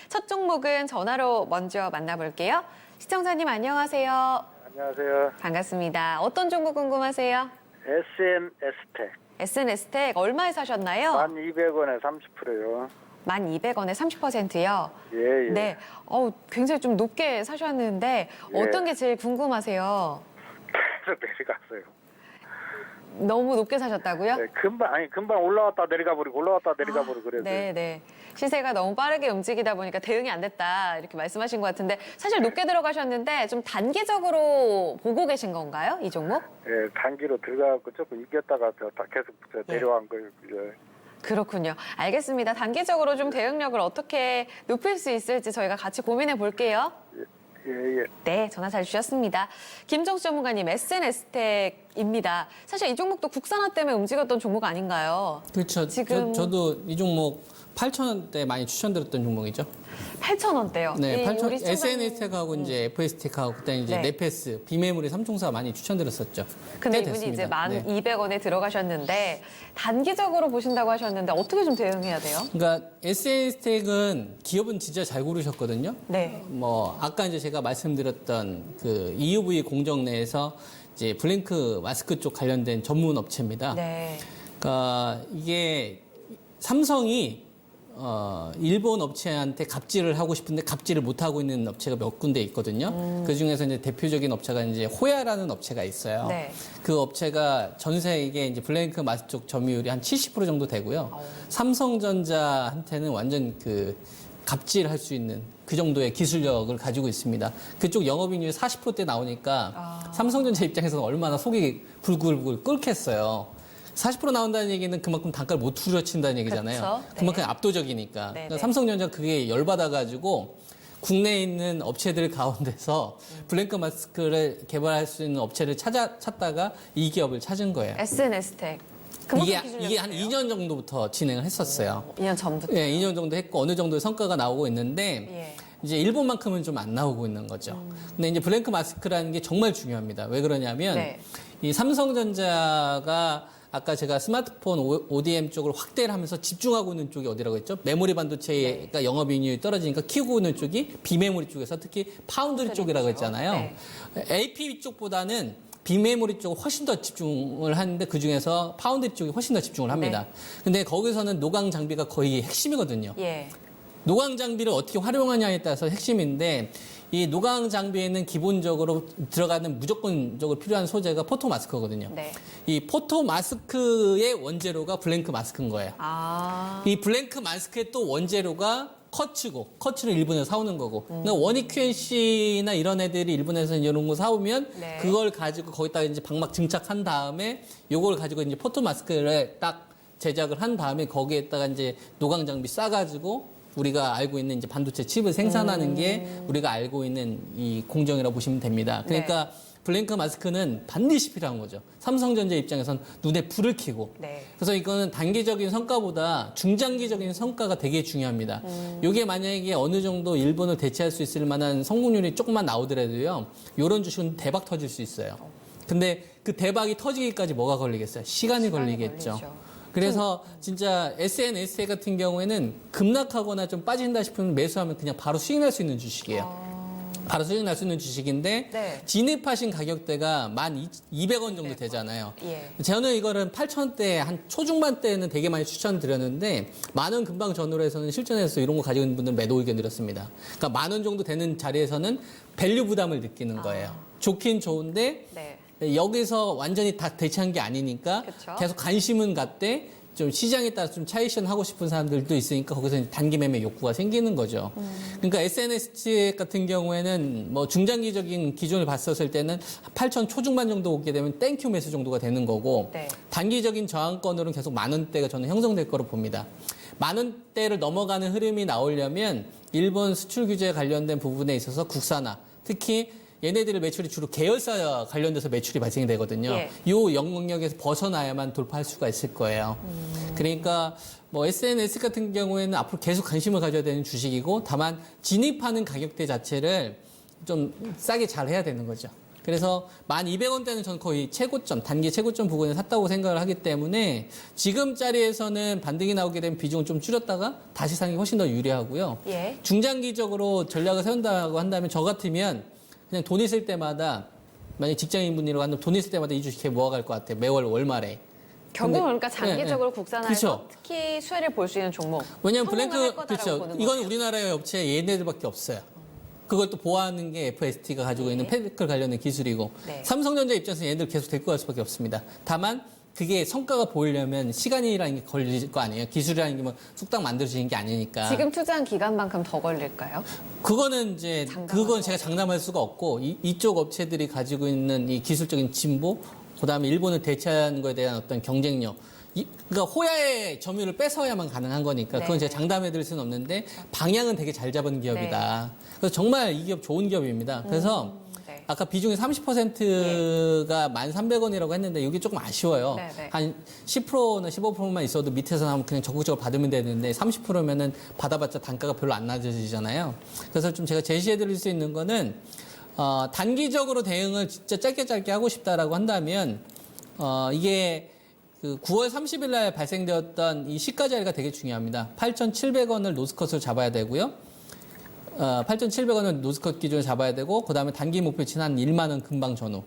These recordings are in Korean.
첫 종목은 전화로 먼저 만나볼게요. 시청자님 안녕하세요. 안녕하세요. 반갑습니다. 어떤 종목 궁금하세요? SNS텍. SNS텍 얼마에 사셨나요? 1,200원에 30%요. 1,200원에 30%요? 예, 예. 네. 굉장히 좀 높게 사셨는데 예. 어떤 게 제일 궁금하세요? 계속 내려갔어요. 너무 높게 사셨다고요? 네, 금방 올라왔다 내려가 버리고 올라왔다 내려가 버리고 그래서. 네. 시세가 너무 빠르게 움직이다 보니까 대응이 안 됐다 이렇게 말씀하신 것 같은데 사실 높게 들어가셨는데 좀 단기적으로 보고 계신 건가요? 이 종목? 예, 단기로 들어가고 조금 이겼다가 계속 내려간 거예요. 예. 그렇군요. 알겠습니다. 단기적으로 좀 대응력을 어떻게 높일 수 있을지 저희가 같이 고민해 볼게요. 예. 네, 전화 잘 주셨습니다. 김정수 전문가님, SNS텍입니다. 사실 이 종목도 국산화 때문에 움직였던 종목 아닌가요? 그렇죠. 지금 저도 이 종목 8,000원대 많이 추천드렸던 종목이죠. 8,000원대요. 네, SNS텍하고 이제 FS텍하고 그다음에 이제 네. 네페스, 비메모리 삼총사 많이 추천드렸었죠. 근데 꽤 이분이 이제 됐습니다. 네. 1,200원에 들어가셨는데 단기적으로 보신다고 하셨는데 어떻게 좀 대응해야 돼요? 그러니까 SNS텍은 기업은 진짜 잘 고르셨거든요. 네. 뭐 아까 이제 제가 말씀드렸던 그 EUV 공정 내에서 이제 블랭크 마스크 쪽 관련된 전문 업체입니다. 네. 그러니까 이게 삼성이 일본 업체한테 갑질을 하고 싶은데 갑질을 못 하고 있는 업체가 몇 군데 있거든요. 그 중에서 이제 대표적인 업체가 이제 호야라는 업체가 있어요. 네. 그 업체가 전 세계 이제 블랭크 마스 쪽 점유율이 한 70% 정도 되고요. 삼성전자한테는 완전 그 갑질할 수 있는 그 정도의 기술력을 가지고 있습니다. 그쪽 영업이익률이 40%대 나오니까 삼성전자 입장에서는 얼마나 속이 불글불글 끓겠어요. 40% 나온다는 얘기는 그만큼 단가를 못 후려친다는 얘기잖아요. 그렇죠. 네. 그만큼 압도적이니까. 네, 그러니까 네. 삼성전자 그게 열받아가지고 국내에 있는 업체들 가운데서 블랭크 마스크를 개발할 수 있는 업체를 찾다가 이 기업을 찾은 거예요. SNS텍. 이게 한 2년 정도부터 진행을 했었어요. 2년 전부터. 예, 2년 정도 했고 어느 정도의 성과가 나오고 있는데 예. 이제 일본만큼은 좀 안 나오고 있는 거죠. 근데 이제 블랭크 마스크라는 게 정말 중요합니다. 왜 그러냐면 네. 이 삼성전자가 아까 제가 스마트폰 ODM 쪽을 확대를 하면서 집중하고 있는 쪽이 어디라고 했죠? 메모리 반도체가 영업이익률이 떨어지니까 키우고 있는 쪽이 비메모리 쪽에서 특히 파운드리 쪽이라고 했잖아요. 네. AP 쪽보다는 비메모리 쪽을 훨씬 더 집중을 하는데 그중에서 파운드리 쪽이 훨씬 더 집중을 합니다. 근데 거기서는 노광 장비가 거의 핵심이거든요. 예. 노광 장비를 어떻게 활용하냐에 따라서 핵심인데 이 노광 장비에는 기본적으로 들어가는 무조건적으로 필요한 소재가 포토 마스크거든요. 네. 이 포토 마스크의 원재료가 블랭크 마스크인 거예요. 이 블랭크 마스크의 또 원재료가 커츠고 커츠를 일본에서 사오는 거고 그러니까 원익 QNC나 이런 애들이 일본에서 이런 거 사오면 네. 그걸 가지고 거기다가 이제 방막 증착한 다음에 요걸 가지고 이제 포토 마스크를 딱 제작을 한 다음에 거기에다가 이제 노광 장비 싸가지고 우리가 알고 있는 이제 반도체 칩을 생산하는 게 우리가 알고 있는 이 공정이라고 보시면 됩니다. 그러니까 블랭크 마스크는 반드시 필요한 거죠. 삼성전자 입장에선 눈에 불을 켜고. 네. 그래서 이거는 단기적인 성과보다 중장기적인 성과가 되게 중요합니다. 이게 만약에 어느 정도 일본을 대체할 수 있을 만한 성공률이 조금만 나오더라도요. 이런 주식은 대박 터질 수 있어요. 근데 그 대박이 터지기까지 뭐가 걸리겠어요? 시간이 걸리겠죠. 걸리죠. 그래서 진짜 SNS 같은 경우에는 급락하거나 좀 빠진다 싶으면 매수하면 그냥 바로 수익 날 수 있는 주식이에요. 바로 수익 날 수 있는 주식인데 네. 진입하신 가격대가 1,200원 정도 되잖아요. 예. 저는 이거를 8,000원대 한 초중반 때는 되게 많이 추천드렸는데 10,000원 금방 전후로 해서는 실전에서 이런 거 가지고 있는 분들은 매도 의견 드렸습니다. 그러니까 10,000원 정도 되는 자리에서는 밸류 부담을 느끼는 거예요. 좋긴 좋은데 네. 여기서 완전히 다 대체한 게 아니니까 그쵸. 계속 관심은 갖되 좀 시장에 따라 좀 차익션 하고 싶은 사람들도 있으니까 거기서 이제 단기 매매 욕구가 생기는 거죠. 그러니까 SNS 같은 경우에는 뭐 중장기적인 기준을 봤었을 때는 8,000 초중반 정도 오게 되면 땡큐 매수 정도가 되는 거고 네. 단기적인 저항권으로는 계속 10,000원대가 저는 형성될 거로 봅니다. 10,000원대를 넘어가는 흐름이 나오려면 일본 수출 규제 관련된 부분에 있어서 국산화, 특히 얘네들의 매출이 주로 계열사 관련돼서 매출이 발생이 되거든요. 예. 요 영역에서 벗어나야만 돌파할 수가 있을 거예요. 그러니까 뭐 SNS 같은 경우에는 앞으로 계속 관심을 가져야 되는 주식이고 다만 진입하는 가격대 자체를 좀 싸게 잘 해야 되는 거죠. 그래서 1,200원대는 저는 거의 최고점, 단기 최고점 부근에 샀다고 생각을 하기 때문에 지금 자리에서는 반등이 나오게 되면 비중을 좀 줄였다가 다시 사는 게 훨씬 더 유리하고요. 예. 중장기적으로 전략을 세운다고 한다면 저 같으면 그냥 돈 있을 때마다 만약 직장인분이라고 한다면 돈 있을 때마다 이 주식 모아갈 것 같아요. 매월 월말에. 결국 근데- 그러니까 장기적으로 국산화해서 그쵸. 특히 수혜를 볼 수 있는 종목. 왜냐하면 성공을 할 블랭크 거다라고 그렇죠. 보는 이건 거죠. 우리나라의 업체 얘네들밖에 없어요. 그걸 또 보호하는 게 FST가 가지고 있는 패드클 관련된 기술이고 네. 삼성전자 입장에서 얘네들 계속 데리고 갈 수밖에 없습니다. 다만 그게 성과가 보이려면 시간이라는 게 걸릴 거 아니에요. 기술이라는 게 뭐 쑥딱 만들어지는 게 아니니까. 지금 투자한 기간만큼 더 걸릴까요? 그거는 이제 장담할 그건 수 제가 장담할 수가 없고 이쪽 업체들이 가지고 있는 이 기술적인 진보, 그다음에 일본을 대체하는 거에 대한 어떤 경쟁력. 그러니까 호야의 점유율을 뺏어야만 가능한 거니까 그건 네. 제가 장담해 드릴 수는 없는데 방향은 되게 잘 잡은 기업이다. 그래서 정말 이 기업 좋은 기업입니다. 그래서 네. 아까 비중이 30%가 1,300원이라고 했는데 이게 조금 아쉬워요. 네, 네. 한 10%나 15%만 있어도 밑에서 나오면 그냥 적극적으로 받으면 되는데 30%면은 받아봤자 단가가 별로 안 낮아지잖아요. 그래서 좀 제가 제시해 드릴 수 있는 거는 단기적으로 대응을 진짜 짧게 하고 싶다라고 한다면 이게 그 9월 30일 날 발생되었던 이 시가 자리가 되게 중요합니다. 8,700원을 노스컷으로 잡아야 되고요. 8,700원을 노스컷 기준으로 잡아야 되고 그다음에 단기 목표치는 한 1만 원 금방 전후.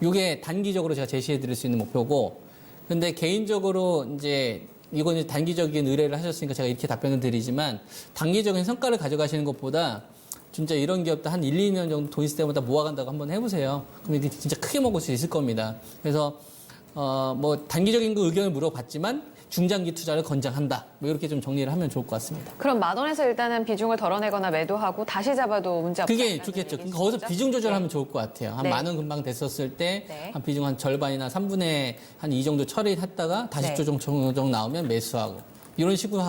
이게 단기적으로 제가 제시해 드릴 수 있는 목표고 근데 개인적으로 이제 이건 이제 단기적인 의뢰를 하셨으니까 제가 이렇게 답변을 드리지만 단기적인 성과를 가져가시는 것보다 진짜 이런 기업도 한 1, 2년 정도 돈 있을 때마다 모아간다고 한번 해보세요. 그럼 이게 진짜 크게 먹을 수 있을 겁니다. 그래서 뭐 단기적인 그 의견을 물어봤지만 중장기 투자를 권장한다. 뭐 이렇게 좀 정리를 하면 좋을 것 같습니다. 그럼 10,000원에서 일단은 비중을 덜어내거나 매도하고 다시 잡아도 문제 없다. 그게 좋겠죠. 그러니까 거기서 비중 조절하면 좋을 것 같아요. 한 네. 10,000원 금방 됐었을 때 네. 한 비중 한 절반이나 3분의 한 2 정도 처리했다가 다시 네. 조정 나오면 매수하고 이런 식으로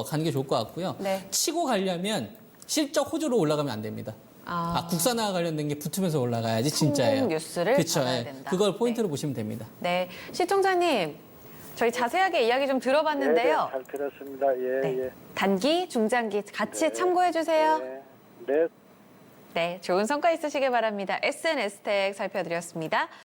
가는 게 좋을 것 같고요. 네. 치고 가려면 실적 호조로 올라가면 안 됩니다. 국산화 관련된 게 붙으면서 올라가야지 진짜예요. 성공 뉴스를 그쵸, 받아야 예. 된다. 그걸 포인트로 보시면 됩니다. 네. 시청자님, 저희 자세하게 이야기 좀 들어봤는데요. 네, 잘 들었습니다. 예, 네. 예. 단기, 중장기 같이 참고해 주세요. 네. 네. 네, 좋은 성과 있으시길 바랍니다. SNS텍 살펴드렸습니다.